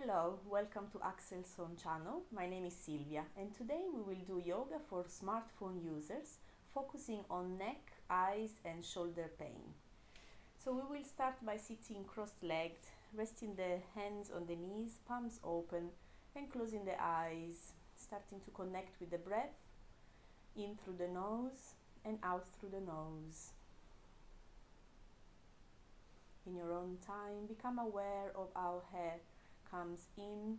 Hello, welcome to Axelson channel. My name is Silvia and today we will do yoga for smartphone users, focusing on neck, eyes and shoulder pain. So we will start by sitting cross-legged, resting the hands on the knees, palms open and closing the eyes, starting to connect with the breath, in through the nose and out through the nose. In your own time, become aware of how air comes in,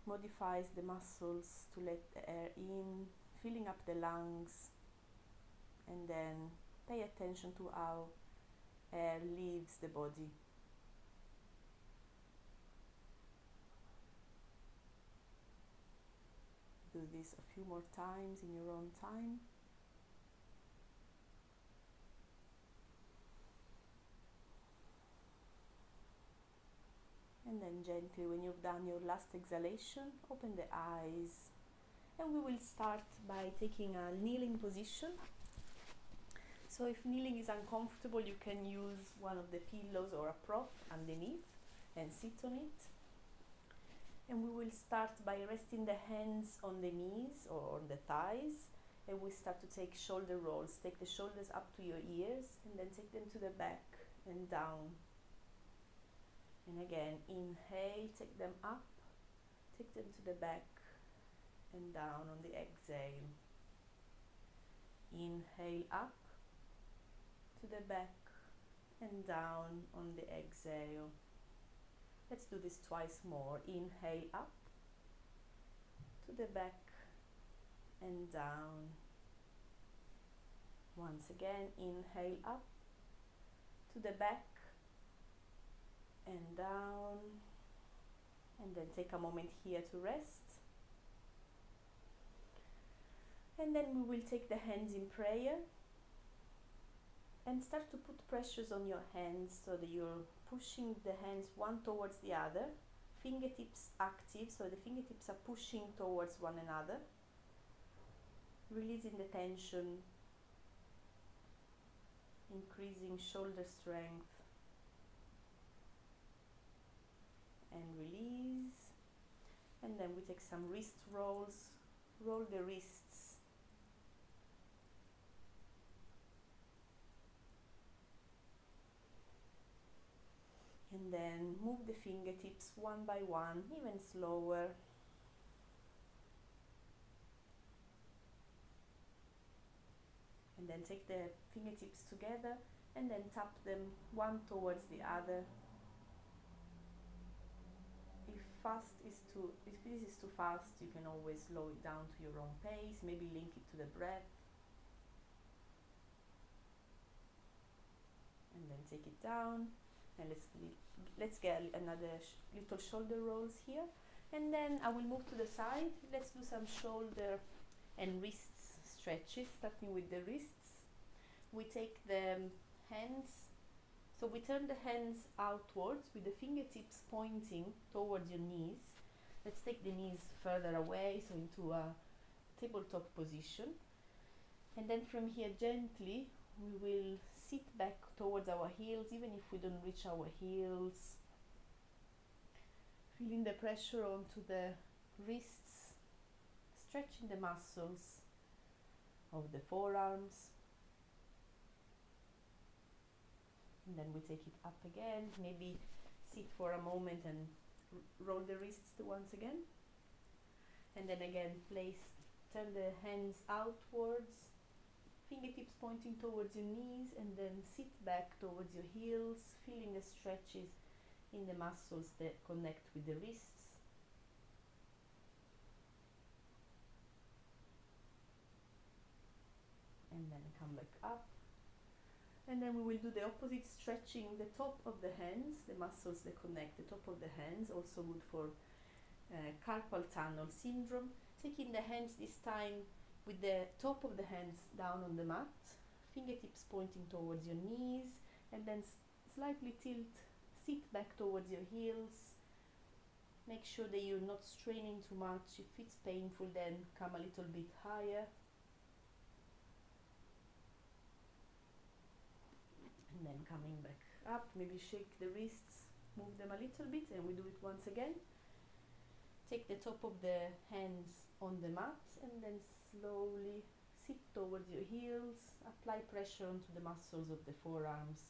modifies the muscles to let the air in, filling up the lungs, and then pay attention to how air leaves the body. Do this a few more times in your own time. And then gently, when you've done your last exhalation, open the eyes. And we will start by taking a kneeling position. So if kneeling is uncomfortable, you can use one of the pillows or a prop underneath and sit on it. And we will start by resting the hands on the knees or on the thighs. And we start to take shoulder rolls. Take the shoulders up to your ears and then take them to the back and down. And again, inhale, take them up, take them to the back and down on the exhale. Inhale up to the back and down on the exhale. Let's do this twice more. Inhale up to the back and down. Once again, inhale up to the back and down, and then take a moment here to rest. And then we will take the hands in prayer and start to put pressures on your hands so that you're pushing the hands one towards the other, fingertips active, so the fingertips are pushing towards one another, releasing the tension, increasing shoulder strength, and release. And then we take some wrist rolls, roll the wrists, and then move the fingertips one by one, even slower. And then take the fingertips together and then tap them one towards the other. If this is too fast, you can always slow it down to your own pace, maybe link it to the breath. And then take it down. And let's get another little shoulder rolls here. And then I will move to the side. Let's do some shoulder and wrists stretches, starting with the wrists. We take the hands, so we turn the hands outwards with the fingertips pointing towards your knees. Let's take the knees further away, so into a tabletop position. And then from here, gently, we will sit back towards our heels, even if we don't reach our heels. Feeling the pressure onto the wrists, stretching the muscles of the forearms. And then we take it up again, maybe sit for a moment and roll the wrists once again. And then again, turn the hands outwards, fingertips pointing towards your knees, and then sit back towards your heels, feeling the stretches in the muscles that connect with the wrists. And then come back up. And then we will do the opposite, stretching the top of the hands, the muscles that connect the top of the hands, also good for carpal tunnel syndrome. Taking the hands this time with the top of the hands down on the mat, fingertips pointing towards your knees, and then slightly sit back towards your heels. Make sure that you're not straining too much. If it's painful, then come a little bit higher. And then coming back up, maybe shake the wrists move them a little bit, and we do it once again. Take the top of the hands on the mat and then slowly sit towards your heels. Apply pressure onto the muscles of the forearms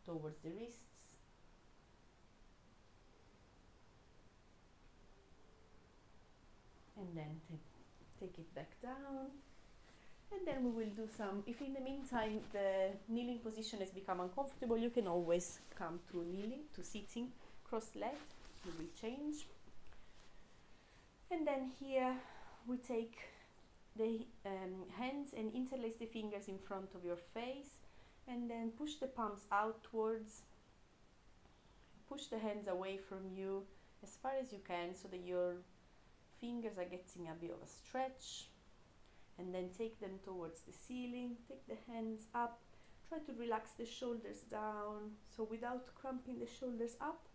towards the wrists. And then take it back down. And then we will do some, if in the meantime the kneeling position has become uncomfortable, you can always come to kneeling, to sitting cross-legged. We will change. And then here we take the hands and interlace the fingers in front of your face, and then push the palms outwards. Push the hands away from you as far as you can so that your fingers are getting a bit of a stretch. And then take them towards the ceiling. Take the hands up. Try to relax the shoulders down, so without cramping the shoulders up.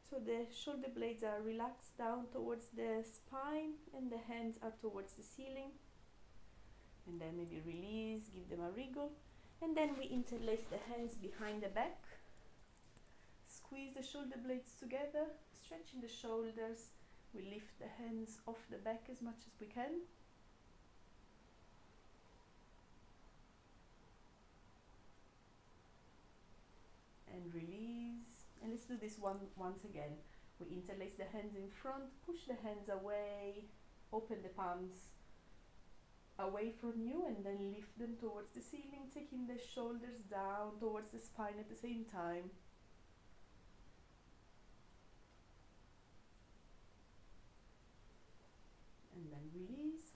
So the shoulder blades are relaxed down towards the spine and the hands are towards the ceiling. And then maybe release, give them a wriggle. And then we interlace the hands behind the back. Squeeze the shoulder blades together, stretching the shoulders. We lift the hands off the back as much as we can. And release. And let's do this once again. We interlace the hands in front, push the hands away, open the palms away from you, and then lift them towards the ceiling, taking the shoulders down towards the spine at the same time. And then release.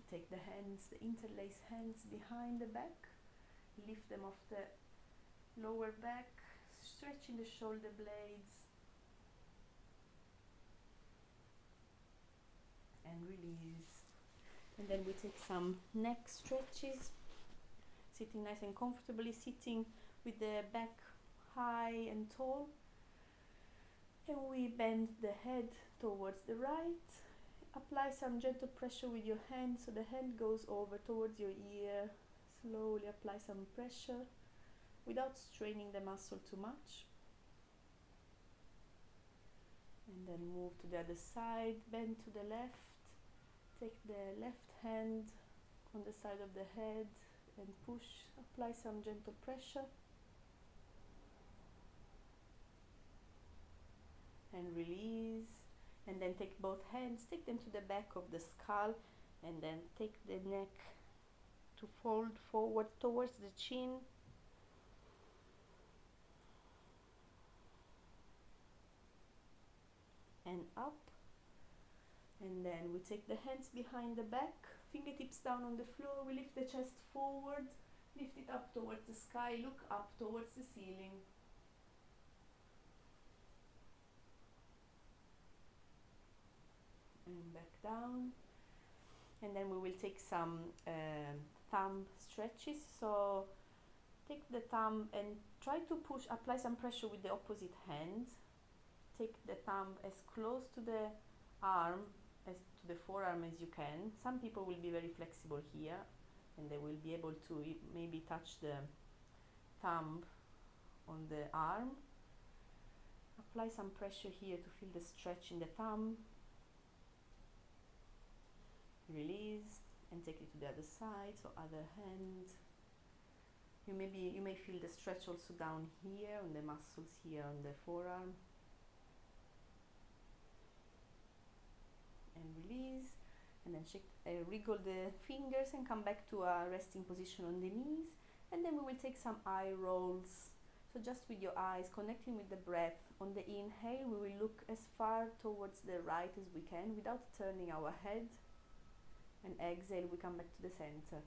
Take the hands, the interlaced hands behind the back, lift them off the lower back, stretching the shoulder blades, and release. And then we take some neck stretches, sitting nice and comfortably, sitting with the back high and tall. And we bend the head towards the right. Apply some gentle pressure with your hand, so the hand goes over towards your ear. Slowly apply some pressure without straining the muscle too much. And then move to the other side, bend to the left. Take the left hand on the side of the head and push, apply some gentle pressure. And release. And then take both hands, take them to the back of the skull, and then take the neck to fold forward towards the chin. And up. And then we take the hands behind the back, fingertips down on the floor. We lift the chest forward, lift it up towards the sky, look up towards the ceiling. And back down. And then we will take some thumb stretches. So take the thumb and try to push, apply some pressure with the opposite hand. Take the thumb as close to the arm, as to the forearm as you can. Some people will be very flexible here and they will be able to maybe touch the thumb on the arm. Apply some pressure here to feel the stretch in the thumb. Release and take it to the other side, so other hand. You may feel the stretch also down here on the muscles here on the forearm. And release, and then wriggle the fingers and come back to a resting position on the knees. And then we will take some eye rolls. So just with your eyes, connecting with the breath. On the inhale, we will look as far towards the right as we can without turning our head. And exhale, we come back to the center.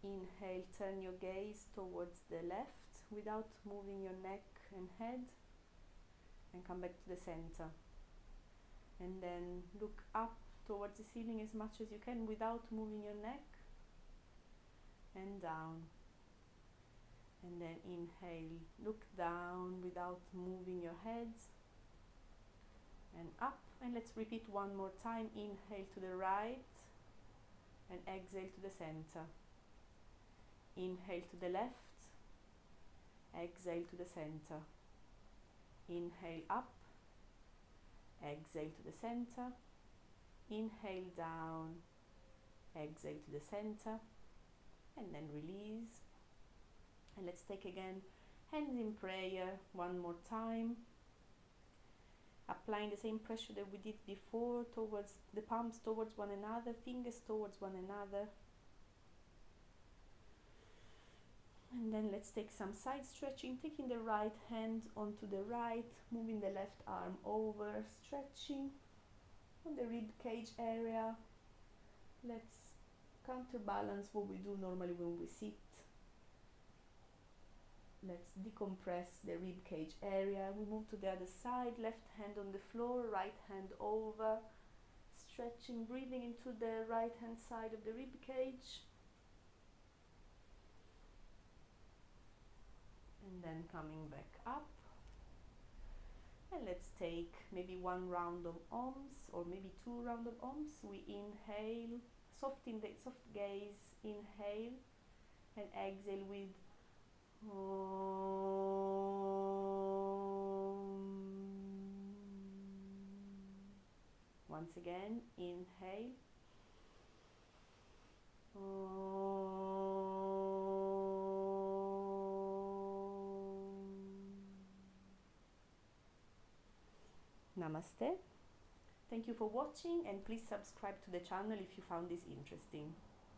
Inhale, turn your gaze towards the left without moving your neck and head. And come back to the center. And then look up towards the ceiling as much as you can without moving your neck. And down. And then inhale, look down without moving your head. And up. And let's repeat one more time. Inhale to the right. And exhale to the center. Inhale to the left. Exhale to the center. Inhale up, exhale to the center, inhale down, exhale to the center, and then release. And let's take again hands in prayer one more time, applying the same pressure that we did before, towards the palms towards one another, fingers towards one another. And then let's take some side stretching, taking the right hand onto the right, moving the left arm over, stretching on the rib cage area. Let's counterbalance what we do normally when we sit. Let's decompress the rib cage area. We move to the other side, left hand on the floor, right hand over, stretching, breathing into the right hand side of the rib cage. And then coming back up. And let's take maybe one round of Oms, or maybe 2 rounds of Oms. We inhale, soft gaze, inhale, and exhale with once again, inhale, Namaste. Thank you for watching, and please subscribe to the channel if you found this interesting.